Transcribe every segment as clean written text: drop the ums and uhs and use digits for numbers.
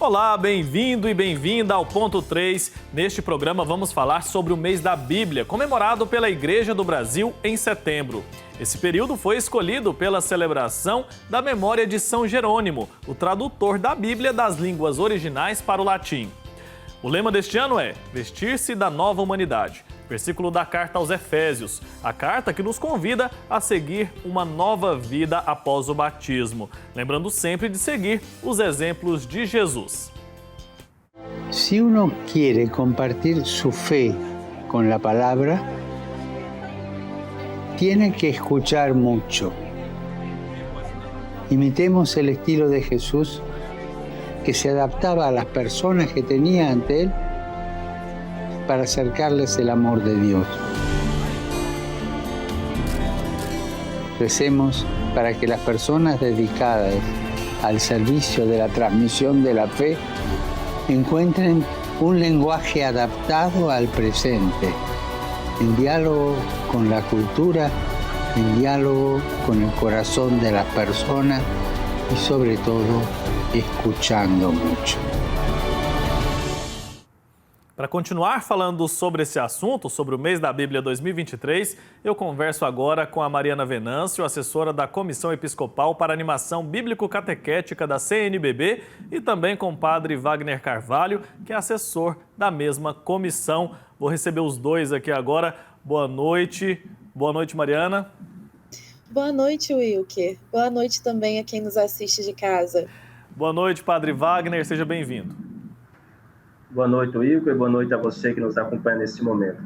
Olá, bem-vindo e bem-vinda ao Ponto 3. Neste programa vamos falar sobre o mês da Bíblia, comemorado pela Igreja do Brasil em setembro. Esse período foi escolhido pela celebração da memória de São Jerônimo, o tradutor da Bíblia das línguas originais para o latim. O lema deste ano é Vestir-se da Nova Humanidade, versículo da carta aos Efésios, a carta que nos convida a seguir uma nova vida após o batismo, lembrando sempre de seguir os exemplos de Jesus. Si uno quiere compartir su fe con la palabra, tiene que escuchar mucho. Imitemos el estilo de Jesús, que se adaptaba a las personas que tenía ante él para acercarles el amor de Dios. Recemos para que las personas dedicadas al servicio de la transmisión de la fe encuentren un lenguaje adaptado al presente, en diálogo con la cultura, en diálogo con el corazón de las personas y sobre todo escuchando mucho. Para continuar falando sobre esse assunto, sobre o mês da Bíblia 2023, eu converso agora com a Mariana Venâncio, assessora da Comissão Episcopal para Animação Bíblico-Catequética da CNBB, e também com o padre Wagner Carvalho, que é assessor da mesma comissão. Vou receber os dois aqui agora. Boa noite. Boa noite, Mariana. Boa noite, Wilker. Boa noite também a quem nos assiste de casa. Boa noite, padre Wagner. Seja bem-vindo. Boa noite, Wilker, e boa noite a você que nos acompanha nesse momento.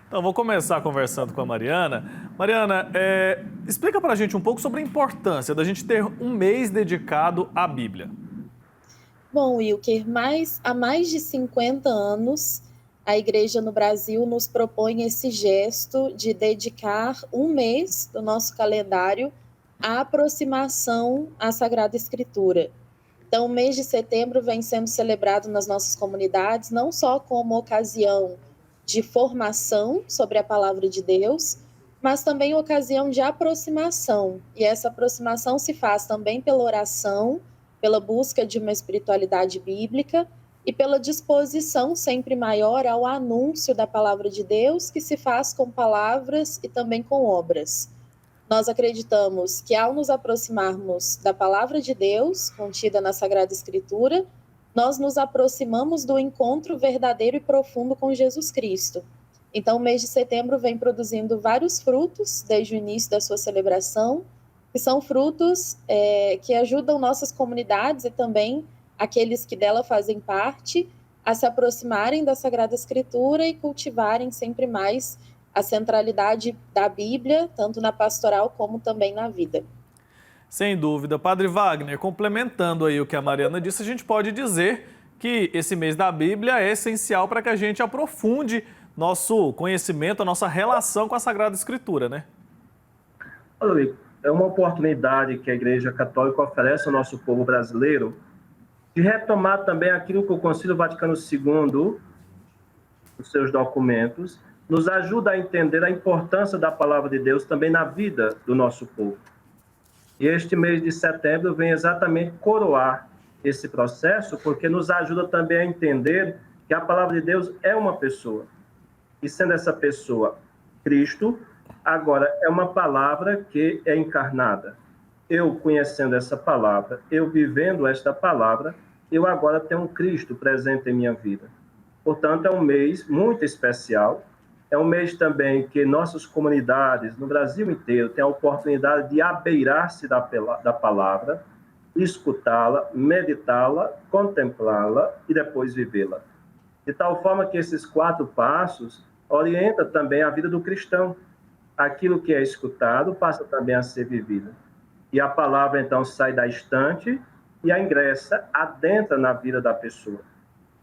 Então, vou começar conversando com a Mariana. Mariana, explica para a gente um pouco sobre a importância da gente ter um mês dedicado à Bíblia. Bom, Wilker, há mais de 50 anos, a Igreja no Brasil nos propõe esse gesto de dedicar um mês do nosso calendário à aproximação à Sagrada Escritura. Então, o mês de setembro vem sendo celebrado nas nossas comunidades, não só como ocasião de formação sobre a palavra de Deus, mas também ocasião de aproximação. E essa aproximação se faz também pela oração, pela busca de uma espiritualidade bíblica e pela disposição sempre maior ao anúncio da palavra de Deus, que se faz com palavras e também com obras. Nós acreditamos que ao nos aproximarmos da palavra de Deus, contida na Sagrada Escritura, nós nos aproximamos do encontro verdadeiro e profundo com Jesus Cristo. Então, o mês de setembro vem produzindo vários frutos desde o início da sua celebração, que são frutos que ajudam nossas comunidades e também aqueles que dela fazem parte a se aproximarem da Sagrada Escritura e cultivarem sempre mais a centralidade da Bíblia, tanto na pastoral como também na vida. Sem dúvida. Padre Wagner, complementando aí o que a Mariana disse, a gente pode dizer que esse mês da Bíblia é essencial para que a gente aprofunde nosso conhecimento, a nossa relação com a Sagrada Escritura, né? Olha, é uma oportunidade que a Igreja Católica oferece ao nosso povo brasileiro de retomar também aquilo que o Concílio Vaticano II, os seus documentos, nos ajuda a entender a importância da palavra de Deus também na vida do nosso povo. E este mês de setembro vem exatamente coroar esse processo, porque nos ajuda também a entender que a palavra de Deus é uma pessoa. E sendo essa pessoa Cristo, agora é uma palavra que é encarnada. Eu conhecendo essa palavra, eu vivendo esta palavra, eu agora tenho um Cristo presente em minha vida. Portanto, é um mês muito especial. É um mês também que nossas comunidades no Brasil inteiro têm a oportunidade de abeirar-se da palavra, escutá-la, meditá-la, contemplá-la e depois vivê-la. De tal forma que esses 4 passos orientam também a vida do cristão. Aquilo que é escutado passa também a ser vivido. E a palavra, então, sai da estante e a ingressa, adentra na vida da pessoa.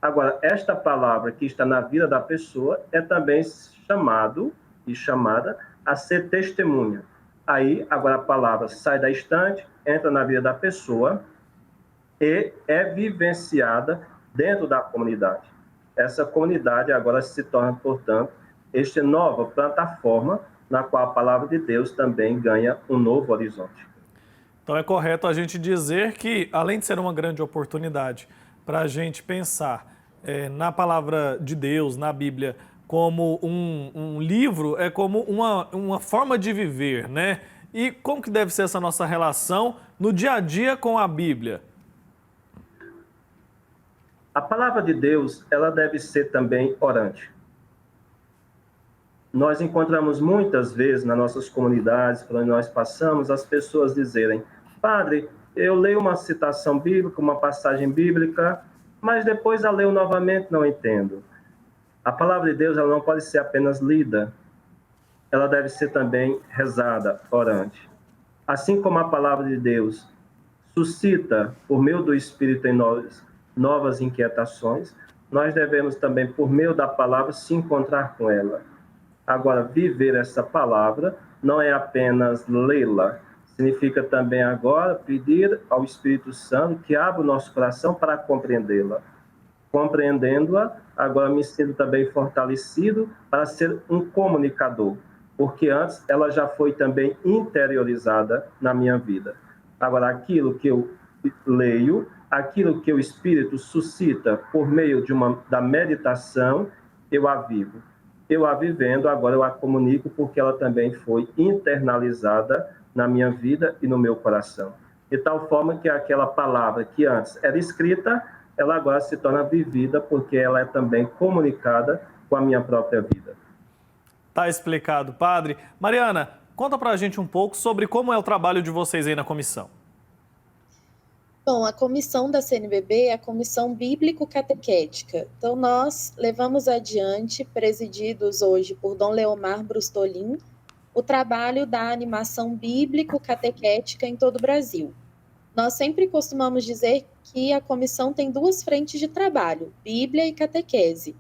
Agora, esta palavra que está na vida da pessoa é também chamado e chamada a ser testemunha. Aí, agora a palavra sai da estante, entra na vida da pessoa e é vivenciada dentro da comunidade. Essa comunidade agora se torna, portanto, esta nova plataforma na qual a palavra de Deus também ganha um novo horizonte. Então é correto a gente dizer que, além de ser uma grande oportunidade para a gente pensar na palavra de Deus, na Bíblia, como um livro, é como uma forma de viver, né? E como que deve ser essa nossa relação no dia a dia com a Bíblia? A palavra de Deus, ela deve ser também orante. Nós encontramos muitas vezes nas nossas comunidades, por onde nós passamos, as pessoas dizerem: Padre, eu leio uma citação bíblica, uma passagem bíblica, mas depois a leio novamente, não entendo. A palavra de Deus, ela não pode ser apenas lida, ela deve ser também rezada, orante. Assim como a palavra de Deus suscita, por meio do Espírito em nós, novas inquietações, nós devemos também, por meio da palavra, se encontrar com ela. Agora, viver essa palavra não é apenas lê-la, significa também agora pedir ao Espírito Santo que abra o nosso coração para compreendê-la. Compreendendo-a, agora me sinto também fortalecido para ser um comunicador, porque antes ela já foi também interiorizada na minha vida. Agora, aquilo que eu leio, aquilo que o Espírito suscita por meio da meditação, eu a vivo. Eu a vivendo, agora eu a comunico porque ela também foi internalizada na minha vida e no meu coração. De tal forma que aquela palavra que antes era escrita, ela agora se torna vivida porque ela é também comunicada com a minha própria vida. Tá explicado, padre. Mariana, conta pra gente um pouco sobre como é o trabalho de vocês aí na comissão. Bom, a comissão da CNBB é a Comissão Bíblico-Catequética. Então, nós levamos adiante, presididos hoje por Dom Leomar Brustolin, o trabalho da animação bíblico-catequética em todo o Brasil. Nós sempre costumamos dizer que a comissão tem duas frentes de trabalho, Bíblia e catequese.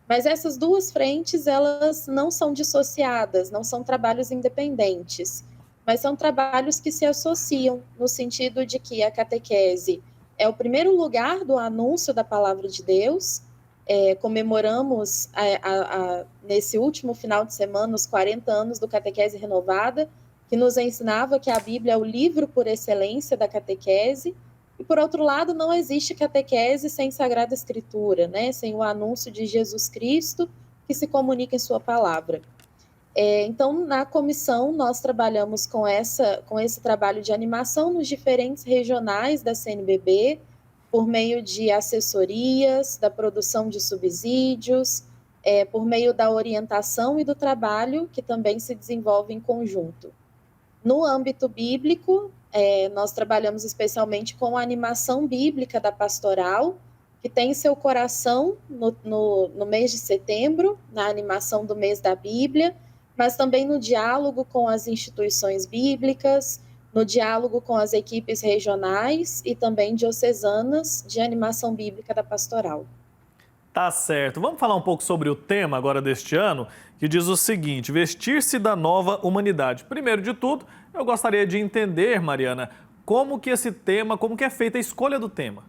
Mas essas duas frentes, elas não são dissociadas, não são trabalhos independentes, mas são trabalhos que se associam, no sentido de que a catequese é o primeiro lugar do anúncio da palavra de Deus. Comemoramos nesse último final de semana os 40 anos do Catequese Renovada, que nos ensinava que a Bíblia é o livro por excelência da catequese. E, por outro lado, não existe catequese sem Sagrada Escritura, né? Sem o anúncio de Jesus Cristo que se comunica em sua palavra. Então, na comissão, nós trabalhamos com esse trabalho de animação nos diferentes regionais da CNBB, por meio de assessorias, da produção de subsídios, por meio da orientação e do trabalho, que também se desenvolve em conjunto. No âmbito bíblico, nós trabalhamos especialmente com a animação bíblica da pastoral, que tem seu coração no mês de setembro, na animação do mês da Bíblia, mas também no diálogo com as instituições bíblicas, no diálogo com as equipes regionais e também diocesanas de animação bíblica da pastoral. Tá certo. Vamos falar um pouco sobre o tema agora deste ano, que diz o seguinte: vestir-se da nova humanidade. Primeiro de tudo, eu gostaria de entender, Mariana, como que é feita a escolha do tema.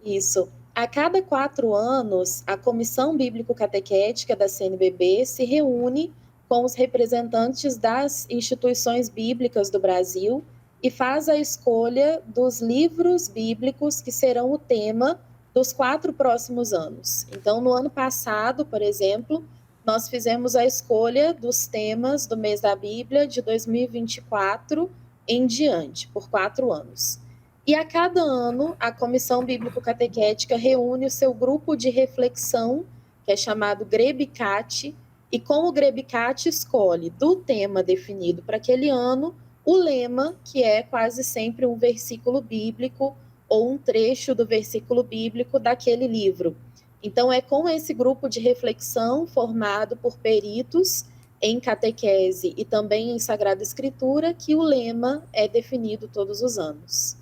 Isso. A cada 4 anos, a Comissão Bíblico-Catequética da CNBB se reúne com os representantes das instituições bíblicas do Brasil e faz a escolha dos livros bíblicos que serão o tema dos 4 próximos anos. Então, no ano passado, por exemplo, nós fizemos a escolha dos temas do mês da Bíblia de 2024 em diante, por 4 anos. E a cada ano, a Comissão Bíblico-Catequética reúne o seu grupo de reflexão, que é chamado Grebicat, e com o Grebicat escolhe do tema definido para aquele ano o lema, que é quase sempre um versículo bíblico ou um trecho do versículo bíblico daquele livro. Então, é com esse grupo de reflexão formado por peritos em catequese e também em Sagrada Escritura que o lema é definido todos os anos.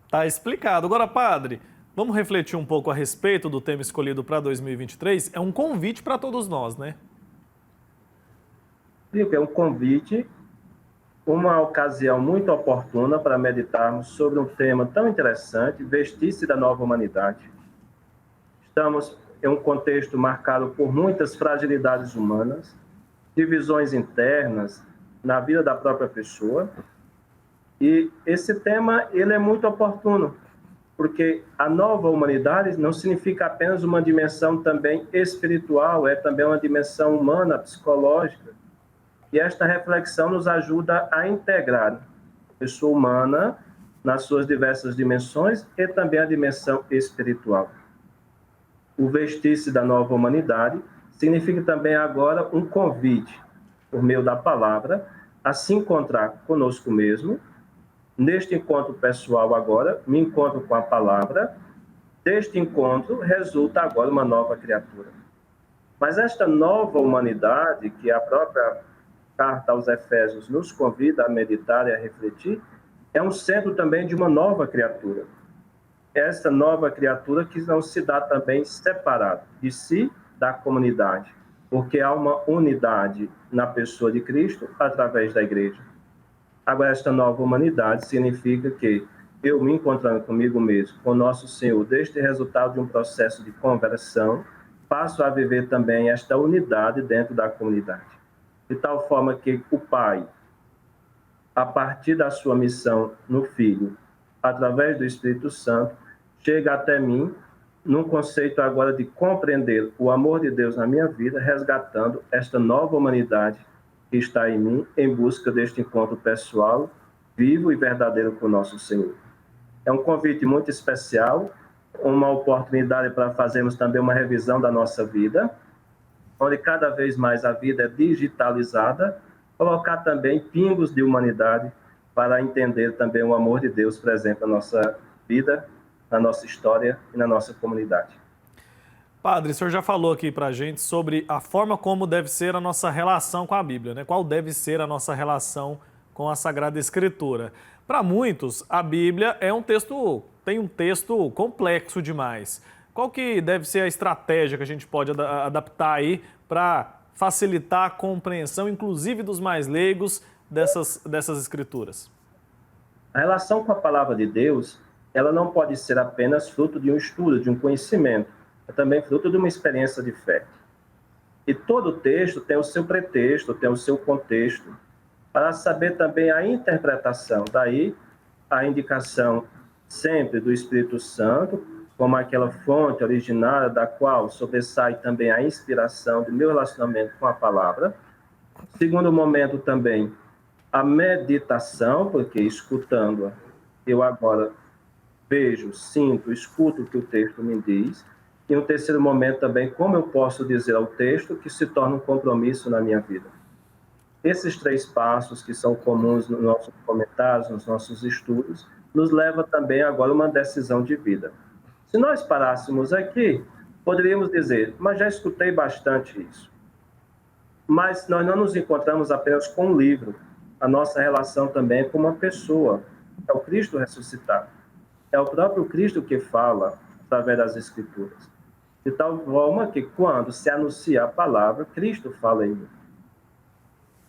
Tá explicado. Agora, padre, vamos refletir um pouco a respeito do tema escolhido para 2023? É um convite para todos nós, né? É um convite, uma ocasião muito oportuna para meditarmos sobre um tema tão interessante, vestir-se da nova humanidade. Estamos em um contexto marcado por muitas fragilidades humanas, divisões internas na vida da própria pessoa. E esse tema, ele é muito oportuno. porque a nova humanidade não significa apenas uma dimensão também espiritual, é também uma dimensão humana, psicológica. E esta reflexão nos ajuda a integrar a pessoa humana nas suas diversas dimensões e também a dimensão espiritual. O vestir-se da nova humanidade significa também agora um convite, por meio da palavra, a se encontrar conosco mesmo. Neste encontro pessoal agora, me encontro com a palavra. Deste encontro resulta agora uma nova criatura. Mas esta nova humanidade, que a própria carta aos Efésios nos convida a meditar e a refletir, é um centro também de uma nova criatura. Essa nova criatura que não se dá também separada de si, da comunidade, porque há uma unidade na pessoa de Cristo através da igreja. Agora, esta nova humanidade significa que eu me encontrando comigo mesmo, com nosso Senhor, deste resultado de um processo de conversão, passo a viver também esta unidade dentro da comunidade. De tal forma que o Pai, a partir da sua missão no Filho, através do Espírito Santo, chega até mim num conceito agora de compreender o amor de Deus na minha vida, resgatando esta nova humanidade que está em mim, em busca deste encontro pessoal, vivo e verdadeiro com o nosso Senhor. É um convite muito especial, uma oportunidade para fazermos também uma revisão da nossa vida, onde cada vez mais a vida é digitalizada, colocar também pingos de humanidade para entender também o amor de Deus presente na nossa vida, na nossa história e na nossa comunidade. Padre, o senhor já falou aqui para a gente sobre a forma como deve ser a nossa relação com a Bíblia, né? Qual deve ser a nossa relação com a Sagrada Escritura. Para muitos, a Bíblia tem um texto complexo demais. Qual que deve ser a estratégia que a gente pode adaptar aí para facilitar a compreensão, inclusive dos mais leigos, dessas escrituras? A relação com a palavra de Deus, ela não pode ser apenas fruto de um estudo, de um conhecimento. É também fruto de uma experiência de fé. E todo texto tem o seu pretexto, tem o seu contexto, para saber também a interpretação. Daí a indicação sempre do Espírito Santo, como aquela fonte originária da qual sobressai também a inspiração do meu relacionamento com a palavra. Segundo momento também, a meditação, porque escutando-a, eu agora vejo, sinto, escuto o que o texto me diz. E um terceiro momento também, como eu posso dizer ao texto que se torna um compromisso na minha vida. Esses 3 passos que são comuns nos nossos comentários, nos nossos estudos, nos leva também agora a uma decisão de vida. Se nós parássemos aqui, poderíamos dizer, mas já escutei bastante isso. Mas nós não nos encontramos apenas com um livro. A nossa relação também é com uma pessoa. É o Cristo ressuscitado. É o próprio Cristo que fala através das Escrituras. De tal forma que quando se anuncia a palavra, Cristo fala em mim.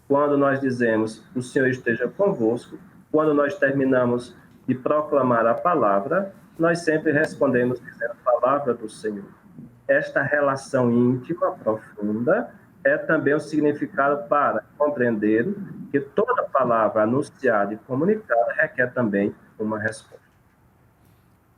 Quando nós dizemos, o Senhor esteja convosco, quando nós terminamos de proclamar a palavra, nós sempre respondemos dizendo a palavra do Senhor. Esta relação íntima, profunda, é também o significado para compreender que toda palavra anunciada e comunicada requer também uma resposta.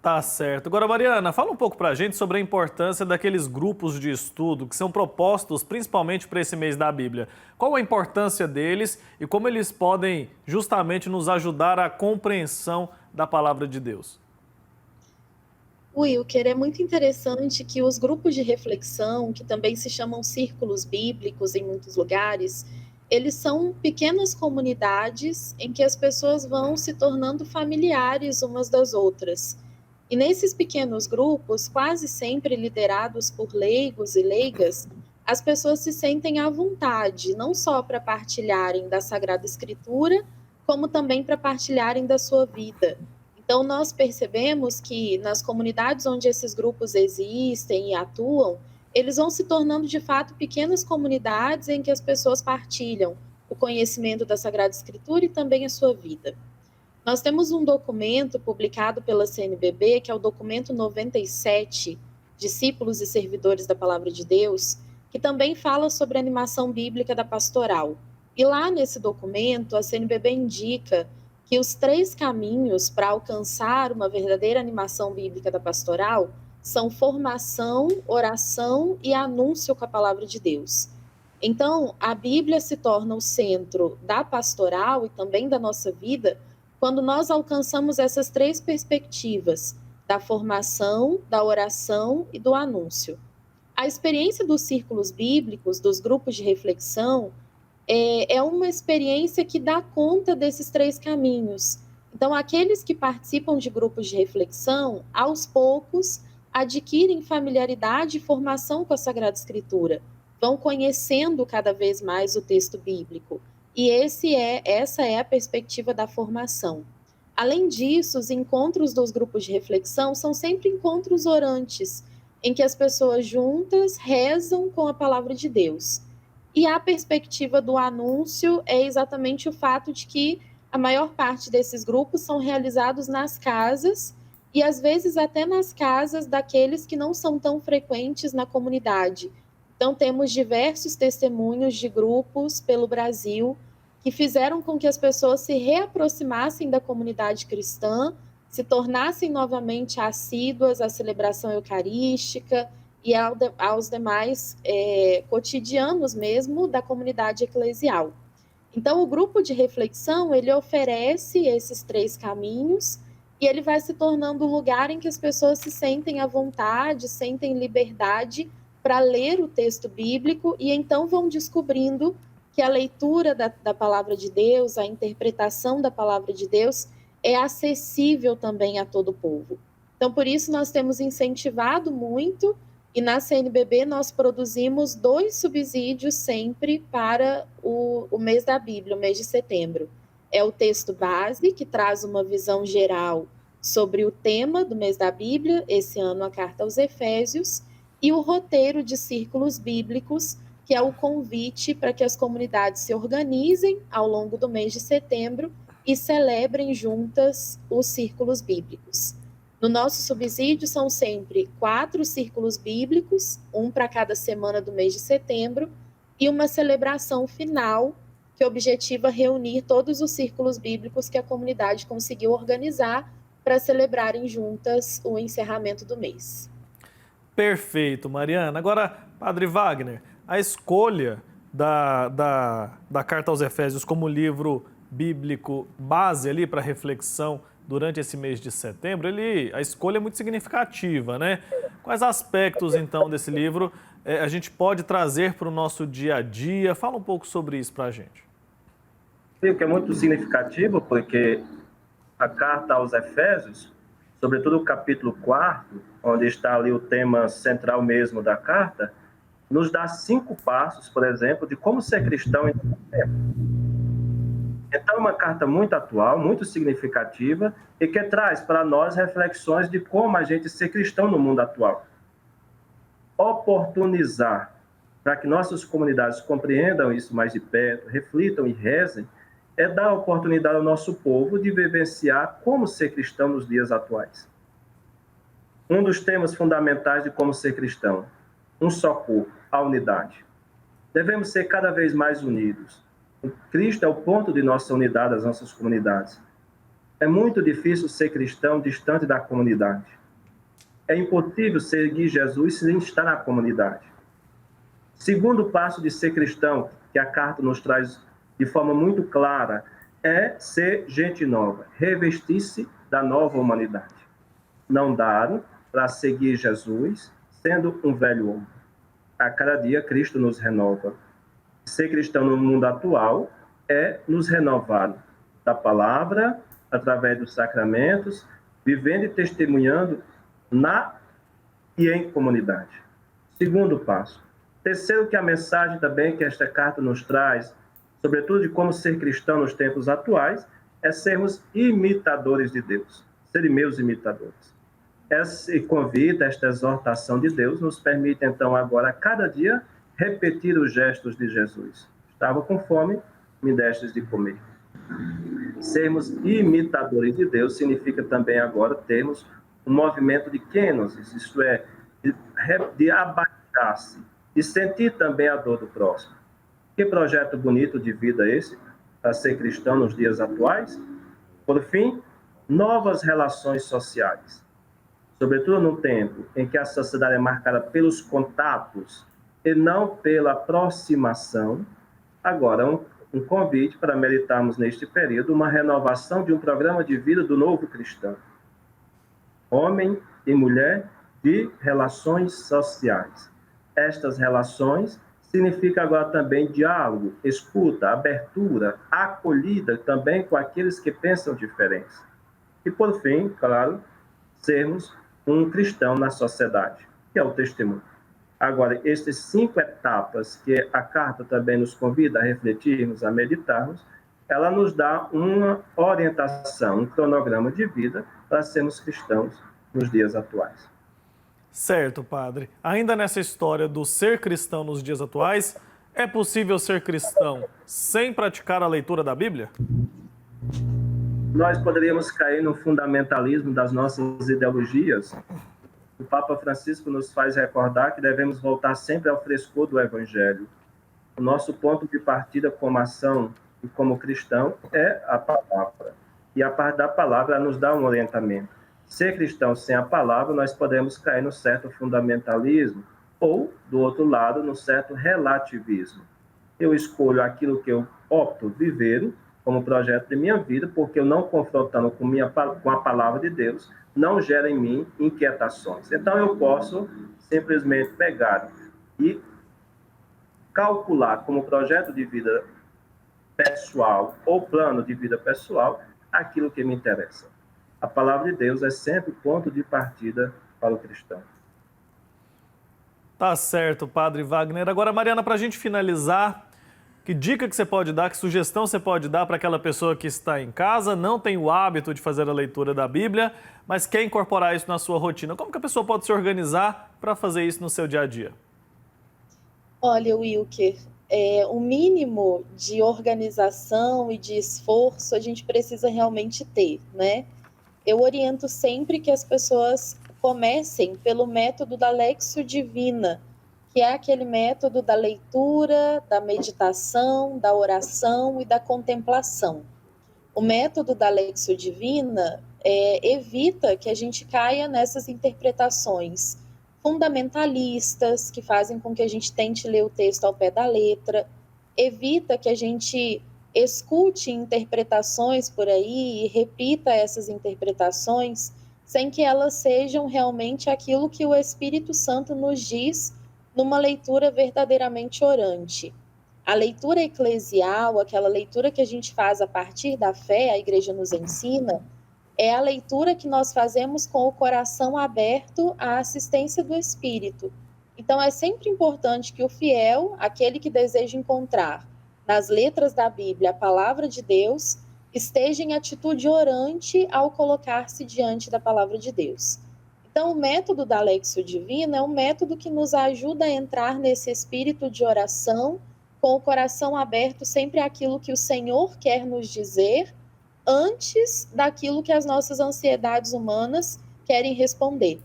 Tá certo. Agora, Mariana, fala um pouco para a gente sobre a importância daqueles grupos de estudo que são propostos principalmente para esse mês da Bíblia. Qual a importância deles e como eles podem justamente nos ajudar à compreensão da palavra de Deus? Wilker, é muito interessante que os grupos de reflexão, que também se chamam círculos bíblicos em muitos lugares, eles são pequenas comunidades em que as pessoas vão se tornando familiares umas das outras. E nesses pequenos grupos, quase sempre liderados por leigos e leigas, as pessoas se sentem à vontade, não só para partilharem da Sagrada Escritura, como também para partilharem da sua vida. Então, nós percebemos que nas comunidades onde esses grupos existem e atuam, eles vão se tornando, de fato, pequenas comunidades em que as pessoas partilham o conhecimento da Sagrada Escritura e também a sua vida. Nós temos um documento publicado pela CNBB, que é o documento 97, Discípulos e Servidores da Palavra de Deus, que também fala sobre a animação bíblica da pastoral. E lá nesse documento, a CNBB indica que os 3 caminhos para alcançar uma verdadeira animação bíblica da pastoral são formação, oração e anúncio com a palavra de Deus. Então, a Bíblia se torna o centro da pastoral e também da nossa vida quando nós alcançamos essas 3 perspectivas, da formação, da oração e do anúncio. A experiência dos círculos bíblicos, dos grupos de reflexão, é uma experiência que dá conta desses 3 caminhos. Então, aqueles que participam de grupos de reflexão, aos poucos, adquirem familiaridade e formação com a Sagrada Escritura, vão conhecendo cada vez mais o texto bíblico. E essa é a perspectiva da formação. Além disso, os encontros dos grupos de reflexão são sempre encontros orantes, em que as pessoas juntas rezam com a palavra de Deus. E a perspectiva do anúncio é exatamente o fato de que a maior parte desses grupos são realizados nas casas e, às vezes, até nas casas daqueles que não são tão frequentes na comunidade. Então, temos diversos testemunhos de grupos pelo Brasil que fizeram com que as pessoas se reaproximassem da comunidade cristã, se tornassem novamente assíduas à celebração eucarística e aos demais cotidianos mesmo da comunidade eclesial. Então, o grupo de reflexão, ele oferece esses 3 caminhos e ele vai se tornando o lugar em que as pessoas se sentem à vontade, sentem liberdade para ler o texto bíblico e então vão descobrindo que a leitura da palavra de Deus, a interpretação da palavra de Deus é acessível também a todo o povo. Então, por isso, nós temos incentivado muito e na CNBB nós produzimos 2 subsídios sempre para o mês da Bíblia, o mês de setembro. É o texto base, que traz uma visão geral sobre o tema do mês da Bíblia, esse ano a Carta aos Efésios, e o roteiro de círculos bíblicos, que é o convite para que as comunidades se organizem ao longo do mês de setembro e celebrem juntas os círculos bíblicos. No nosso subsídio são sempre 4 círculos bíblicos, um para cada semana do mês de setembro, e uma celebração final que objetiva reunir todos os círculos bíblicos que a comunidade conseguiu organizar para celebrarem juntas o encerramento do mês. Perfeito, Mariana. Agora, Padre Wagner, a escolha da Carta aos Efésios como livro bíblico base ali para reflexão durante esse mês de setembro, a escolha é muito significativa, né? Quais aspectos, então, desse livro a gente pode trazer para o nosso dia a dia? Fala um pouco sobre isso para a gente. Creio que é muito significativo, porque a Carta aos Efésios, sobretudo o capítulo 4, onde está ali o tema central mesmo da carta, nos dá 5 passos, por exemplo, de como ser cristão em todo tempo. Então, é uma carta muito atual, muito significativa, e que traz para nós reflexões de como a gente ser cristão no mundo atual. Oportunizar para que nossas comunidades compreendam isso mais de perto, reflitam e rezem, é dar oportunidade ao nosso povo de vivenciar como ser cristão nos dias atuais. Um dos temas fundamentais de como ser cristão, um só corpo, a unidade. Devemos ser cada vez mais unidos. Cristo é o ponto de nossa unidade das nossas comunidades. É muito difícil ser cristão distante da comunidade. É impossível seguir Jesus sem estar na comunidade. Segundo passo de ser cristão, que a carta nos traz de forma muito clara, é ser gente nova, revestir-se da nova humanidade. Não dar para seguir Jesus, sendo um velho homem. A cada dia Cristo nos renova. Ser cristão no mundo atual é nos renovar da palavra, através dos sacramentos, vivendo e testemunhando na e em comunidade. Segundo passo. Terceiro, que a mensagem também que esta carta nos traz, sobretudo de como ser cristão nos tempos atuais, é sermos imitadores de Deus, serem meus imitadores. Esse convite, esta exortação de Deus nos permite, então, agora, a cada dia, repetir os gestos de Jesus. Estava com fome, me destes de comer. Sermos imitadores de Deus significa também agora termos um movimento de kenosis, isto é, de abaixar-se, de sentir também a dor do próximo. Que projeto bonito de vida esse, para ser cristão nos dias atuais? Por fim, novas relações sociais, sobretudo no tempo em que a sociedade é marcada pelos contatos e não pela aproximação. Agora, um convite para meditarmos neste período uma renovação de um programa de vida do novo cristão. Homem e mulher de relações sociais. Estas relações significam agora também diálogo, escuta, abertura, acolhida também com aqueles que pensam diferente. E, por fim, claro, sermos um cristão na sociedade, que é o testemunho. Agora, estas 5 etapas que a carta também nos convida a refletirmos, a meditarmos, ela nos dá uma orientação, um cronograma de vida para sermos cristãos nos dias atuais. Certo, padre. Ainda nessa história do ser cristão nos dias atuais, é possível ser cristão sem praticar a leitura da Bíblia? Nós poderíamos cair no fundamentalismo das nossas ideologias. O Papa Francisco nos faz recordar que devemos voltar sempre ao frescor do Evangelho. O nosso ponto de partida como ação e como cristão é a palavra. E a parte da palavra nos dá um orientamento. Ser cristão sem a palavra, nós podemos cair no certo fundamentalismo ou, do outro lado, no certo relativismo. Eu escolho aquilo que eu opto viver como projeto de minha vida, porque eu não confrontando com a palavra de Deus, não gera em mim inquietações. Então, eu posso simplesmente pegar e calcular como projeto de vida pessoal ou plano de vida pessoal aquilo que me interessa. A palavra de Deus é sempre o ponto de partida para o cristão. Tá certo, padre Wagner. Agora, Mariana, para a gente finalizar, que dica que você pode dar, que sugestão você pode dar para aquela pessoa que está em casa, não tem o hábito de fazer a leitura da Bíblia, mas quer incorporar isso na sua rotina? Como que a pessoa pode se organizar para fazer isso no seu dia a dia? Olha, Wilker, o mínimo de organização e de esforço a gente precisa realmente ter, né? Eu oriento sempre que as pessoas comecem pelo método da Lectio Divina, que é aquele método da leitura, da meditação, da oração e da contemplação. O método da Lectio Divina evita que a gente caia nessas interpretações fundamentalistas, que fazem com que a gente tente ler o texto ao pé da letra, evita que a gente escute interpretações por aí e repita essas interpretações sem que elas sejam realmente aquilo que o Espírito Santo nos diz numa leitura verdadeiramente orante. A leitura eclesial, aquela leitura que a gente faz a partir da fé, a igreja nos ensina, é a leitura que nós fazemos com o coração aberto à assistência do Espírito. Então, é sempre importante que o fiel, aquele que deseja encontrar nas letras da Bíblia a palavra de Deus, esteja em atitude orante ao colocar-se diante da palavra de Deus. Então, o método da Lectio Divina é um método que nos ajuda a entrar nesse espírito de oração, com o coração aberto sempre àquilo que o Senhor quer nos dizer, antes daquilo que as nossas ansiedades humanas querem responder.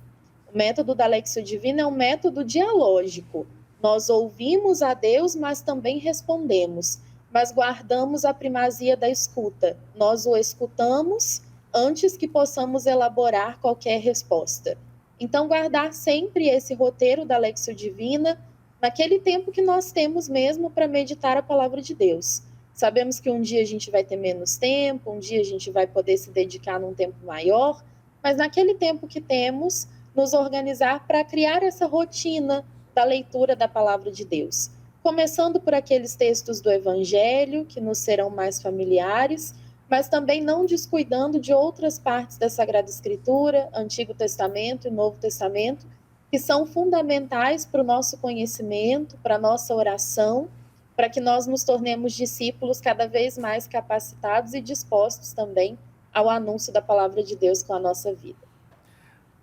O método da Lectio Divina é um método dialógico. Nós ouvimos a Deus, mas também respondemos, mas guardamos a primazia da escuta. Nós o escutamos antes que possamos elaborar qualquer resposta. Então, guardar sempre esse roteiro da Lectio Divina naquele tempo que nós temos mesmo para meditar a palavra de Deus. Sabemos que um dia a gente vai ter menos tempo, um dia a gente vai poder se dedicar num tempo maior, mas naquele tempo que temos, nos organizar para criar essa rotina da leitura da palavra de Deus. Começando por aqueles textos do Evangelho, que nos serão mais familiares, mas também não descuidando de outras partes da Sagrada Escritura, Antigo Testamento e Novo Testamento, que são fundamentais para o nosso conhecimento, para a nossa oração, para que nós nos tornemos discípulos cada vez mais capacitados e dispostos também ao anúncio da palavra de Deus com a nossa vida.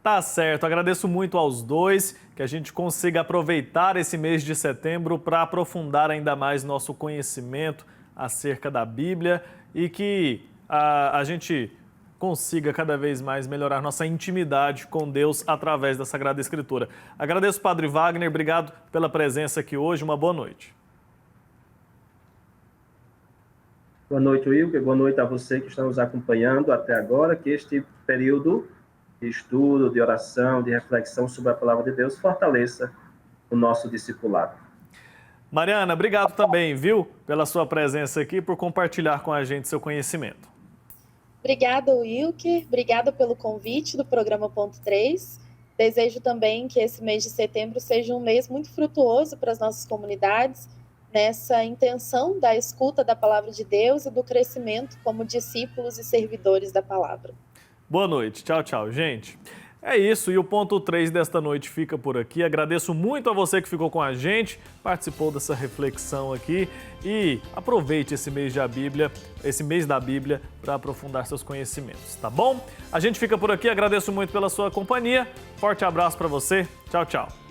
Tá certo, agradeço muito aos dois, que a gente consiga aproveitar esse mês de setembro para aprofundar ainda mais nosso conhecimento acerca da Bíblia e que a gente consiga cada vez mais melhorar nossa intimidade com Deus através da Sagrada Escritura. Agradeço, Padre Wagner, obrigado pela presença aqui hoje, uma boa noite. Boa noite, Wilker. Boa noite a você que está nos acompanhando até agora. Que este período de estudo, de oração, de reflexão sobre a palavra de Deus fortaleça o nosso discipulado. Mariana, obrigado também, viu, pela sua presença aqui, por compartilhar com a gente seu conhecimento. Obrigada, Wilker. Obrigada pelo convite do programa Ponto 3. Desejo também que esse mês de setembro seja um mês muito frutuoso para as nossas comunidades, nessa intenção da escuta da palavra de Deus e do crescimento como discípulos e servidores da palavra. Boa noite. Tchau, tchau, gente. É isso, e o ponto 3 desta noite fica por aqui. Agradeço muito a você que ficou com a gente, participou dessa reflexão aqui e aproveite esse mês da Bíblia para aprofundar seus conhecimentos, tá bom? A gente fica por aqui, agradeço muito pela sua companhia. Forte abraço para você. Tchau, tchau.